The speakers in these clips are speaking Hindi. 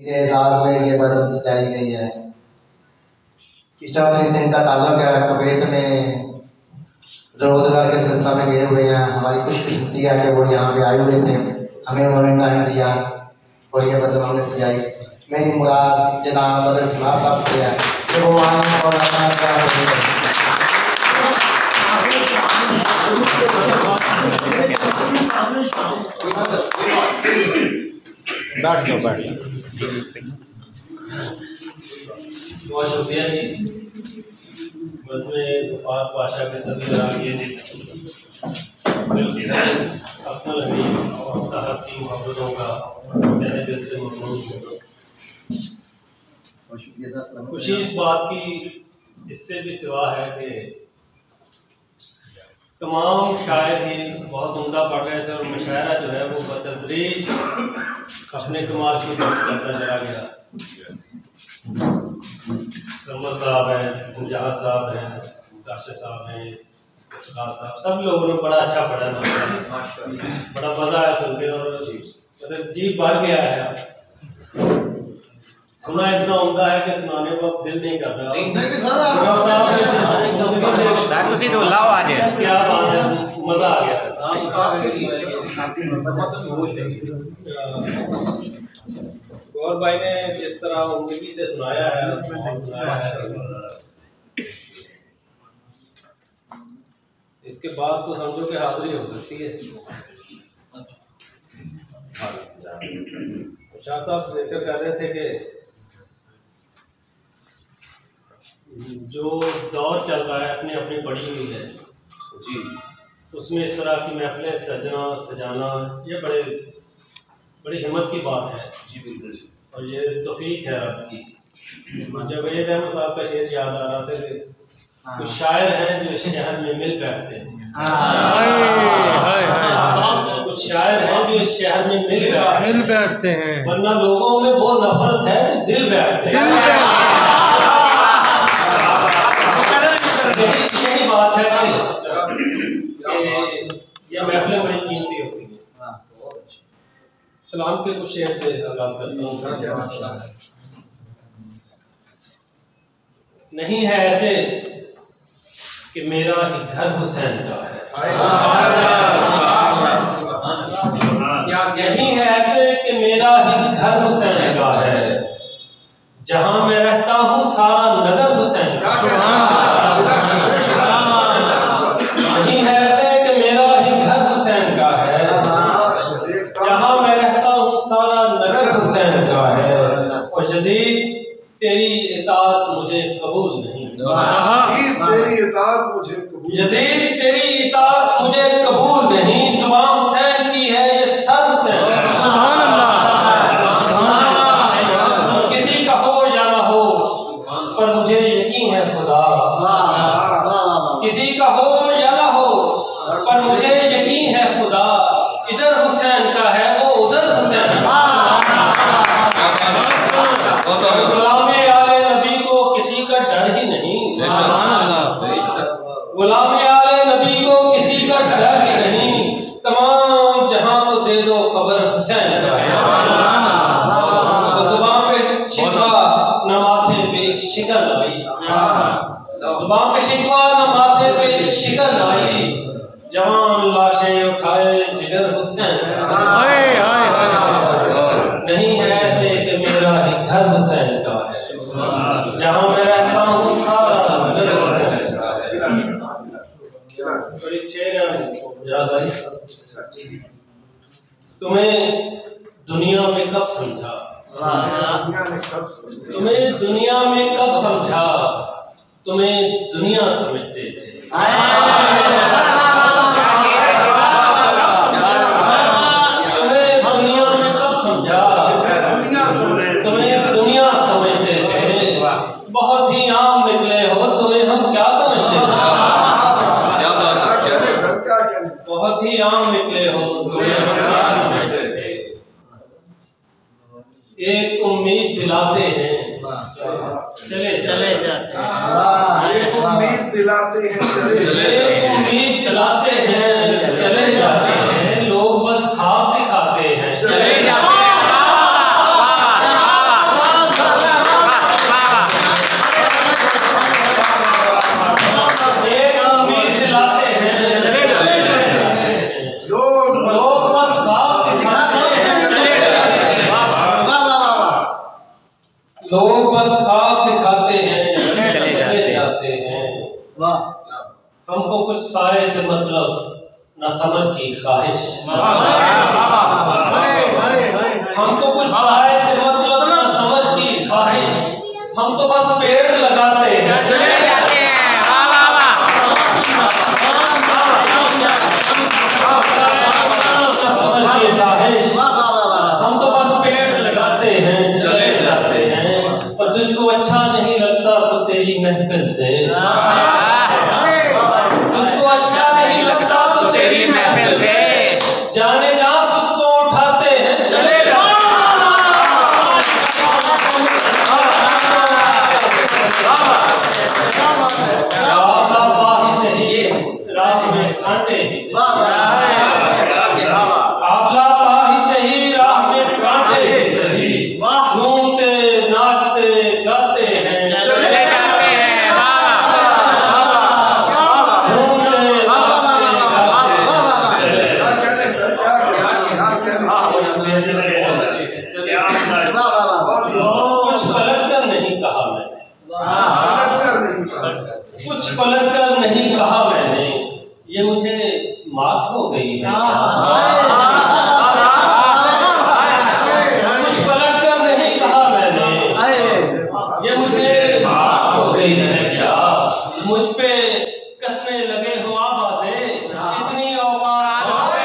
ये एजाज में ये गज़ल सजाई गई है कि चौधरी सिंह का ताल्लुक है कुवैत में, रोजगार के सिलसिला में गए हुए हैं। हमारी खुशकिस्मती है कि वो यहाँ पे आए हुए थे, हमें उन्होंने टाइम दिया और ये गज़ल हमने सजाई। मेरी मुराद जनाब बदर सिमाब साहब से है कि वो आए और अपना क्या बैठ जाओ बैठ जाओ। बहुत शुक्रिया जी। पाक पाशा के सभी अकमल हमीद साहब की मोहब्बतों का तहे दिल से ममनून हूँ। खुशी इस बात की इससे भी सिवा है कि तमाम शायर ही बहुत उम्दा पढ़ रहे थे और मुशायरा जो है वो बतदरीज अपने कमाल की तरफ चलता चला गया। रहमत साहब हैं, जहाज साहब हैं, राशिद साहब हैं, साहब, सब लोगों ने बड़ा अच्छा पढ़ा, बड़ा मज़ा आया सुन के और मतलब जी भर गया है। सुना इतना उम्दा है कि सुनाने को दिल नहीं कर रहा। क्या बात है, मज़ा आ गया। गौर भाई ने जिस तरह उम्मीदी से सुनाया है, इसके बाद तो समझो कि हाजिरी हो सकती है। शाह साहब जिक्र कर रहे थे कि जो दौर चल रहा है अपनी अपनी पड़ी हुई है जी, उसमें इस तरह की महफिलें सजाना ये बड़ी हिम्मत की बात है जी। बिल्कुल, और ये तौफीक है रब की। जब रहमत साहब का शेर याद आ रहा था कि कुछ शायर हैं जो इस शहर में मिल बैठते हैं, कुछ शायर हैं जो इस शहर में मिल बैठते हैं, वरना लोगों में वो नफरत है जो दिल बैठते हैं। यही बात है कि ये महफिलें बड़ी कीमती होती हैं। सलाम के कुछ शेर से आगाज करता हूँ। नहीं है ऐसे कि मेरा ही घर हुसैन का है, यही है ऐसे कि मेरा ही घर हुसैन का है, जहां मैं रहता हूँ सारा नगर हुसैन का। नहीं है ऐसे कि मेरा ही घर हुसैन का है, जहां मैं रहता हूँ सारा नगर हुसैन का है, और जदीद तेरी इताअत मुझे कबूल नहीं, यज़ीद तेरी इताअत मुझे कबूल नहीं, जुबान हुसैन की है ये सर हुसैन। सुभान अल्लाह। और किसी का हो या ना हो पर मुझे यकीन है खुदा, किसी का हो या ना हो पर मुझे यकीन है खुदा, इधर हुसैन का है वो उधर हुसैन का। गुलामे आले नबी को किसी का डर ही नहीं, गुलामे आले नबी को किसी का डर ही नहीं, तमाम जहां को दे दो खबर हुसैन का है। जुबान पे शिकवा न माथे पे एक शिकन आई, जुबान पे शिकवा न माथे पे एक शिकन आई, जवान लाशें उठाए जिगर हुसैन। नहीं है ऐसे कि मेरा ही घर हुसैन का है, जहां मैं रहता हूँ सारा नगर हुसैन का है। बड़ी शेर याद आई। तुम्हें दुनिया में कब समझा, तुम्हें दुनिया में कब समझा, तुम्हें दुनिया समझते थे। तुम्हें दुनिया में कब समझा, तुम्हें दुनिया समझते थे, बहुत ही आम निकले हो, तुम्हें हम क्या समझते थे। बहुत ही आम निकले हो, तुम्हें हम क्या समझते थे। एक उम्मीद दिलाते हैं चले चले जाते हैं, एक उम्मीद दिलाते हैं एक उम्मीद दिलाते हैं चले जाते हैं, लोग बस ख्वाब दिखाते हैं चले जाते हैं। लोग बस ख्वाब दिखाते हैं, चले जाते हैं। हमको कुछ साए से मतलब न समर की ख्वाहिश, हमको कुछ साए से मतलब न समर की ख्वाहिश, हम तो बस पेड़ लगाते हैं, चले जाते हैं। समर की ख्वाहिश, हम तो बस पेड़ लगाते हैं, चले जाते हैं। और तुझको अच्छा नहीं लगता तो तेरी महफिल से, तुझको अच्छा नहीं लगता तो तेरी महफिल से जाने जा खुद को उठाते हैं, चले जा। लापरवाही से ही राह में कांटे ही से, आप लापरवाही से ही राह में कांटे ही सही, झूमते नाचते गाते हैं, चले जाते हैं। झूमते नाचते गाते हैं, कुछ पलट कर नहीं कहा मैंने, कुछ पलट कर नहीं कहा मैंने, ये मुझे मात हो गई है। कुछ पलट कर नहीं कहा मैंने, ये मुझे मात हो गई है क्या? मुझ पे कसने लगे हो आवाज़े, इतनी औकात हो गई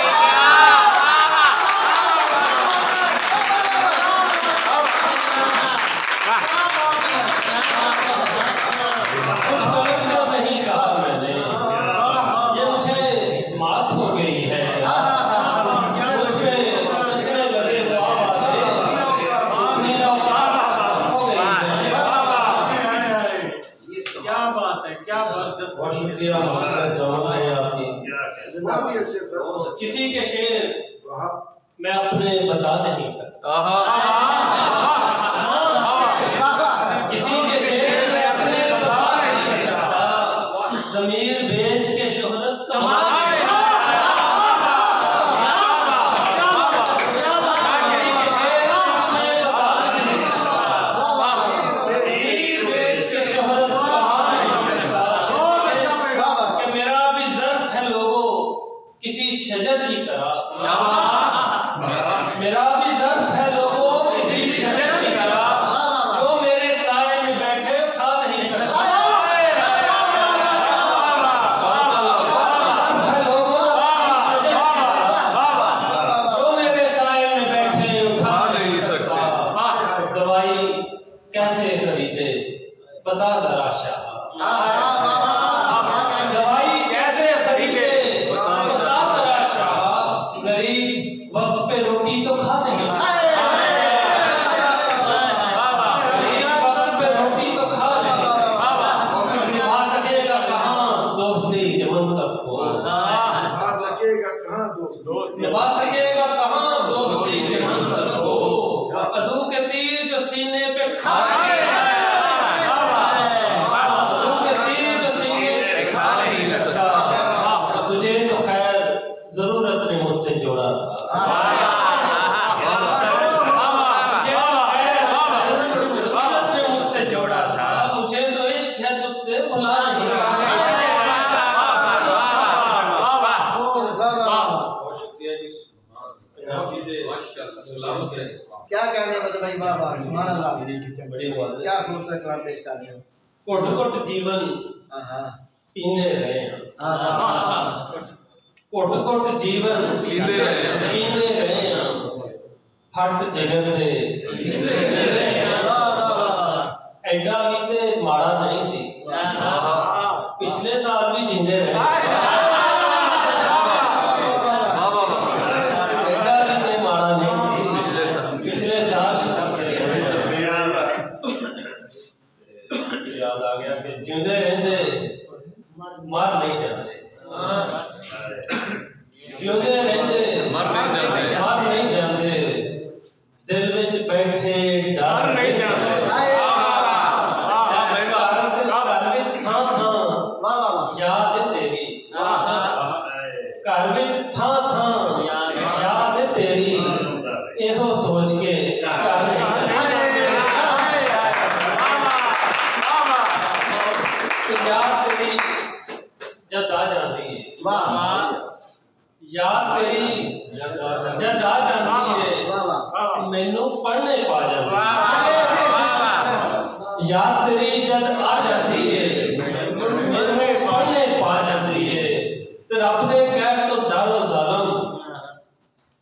कुछ पलट कर नहीं कहा मैंने, ये मुझे मात हो गई है क्या? मुझ पे कसने लगे हो आवाज़े, इतनी औकात हो गई है क्या? क्या बात है, क्या जबरदस्त। बहुत शुक्रिया आपकी। बहुत ही अच्छे सर। किसी के शेर मैं अपने बता नहीं सकता, किसी के शेर मैं अपने बता नहीं सकता, ज़मीर बेच के शोहरत कमा किसी शजर की तरह, मेरा भी दर्द है लोगों किसी शजर की तरह, जो मेरे साए में बैठे उठा नहीं सकता। है लोगों जो मेरे साए में बैठे उठा नहीं सकता। दवाई कैसे खरीदे बता जरा शाह, दवाई कैसे खरीदे बता जरा शाह, गरीब वक्त पे रोटी तो खा नहीं सकता, गरीब वक्त पे रोटी तो खा नहीं सकता, निभा सकेगा कहाँ दोस्ती के मनसब को, निभा सकेगा कहाँ दोस्त, निभा सकेगा कहाँ दोस्ती के मनसब को, अदू के तीर जो सीने पे खाए, अदू के तीर जो सीने पे खा नहीं सकता, तुझे तो खैर जरूरत ने मुझसे जोड़ा था, जरूरत ने मुझसे जोड़ा था, मुझे तो इश्क है तुझसे भुला नहीं सकता। क्या कहने वाले भाई, बाबा सुभान अल्लाह, क्या खूबसूरत कलाम पेश कर रहे हो। कोट कोट जीवन पीने रहे हैं, कोट कोट जीवन पीने रहे हैं, फट जिगर दे एडा भी ते माड़ा नहीं सी, पिछले साल भी जिंदे रहे, एडा भी ते माड़ा नहीं सी, पिछले साल याद आ गया कि जिंदे रहंदे मर नहीं जाते, जिंदे रहंदे मर नहीं जाते, दिल विच बैठे डर नहीं जाते, घर विच थां थां याद तेरी, घर विच थां थां याद तेरी, एहो सोच के घर नहीं जाते। याद तेरी जद आ जाती है मेरे पढ़ने पा जाती है ते रब दे कहर तो डरो जालम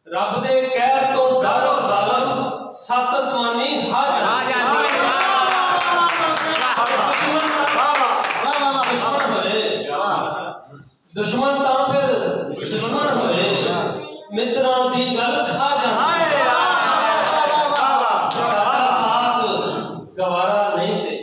रब दे कहर तो डरो जालम सत आसमानी आ जाती है दुश्मन तो फिर दुश्मन होए मित्रां दी गल खा जाती है साडा साथ गवारा नहीं ते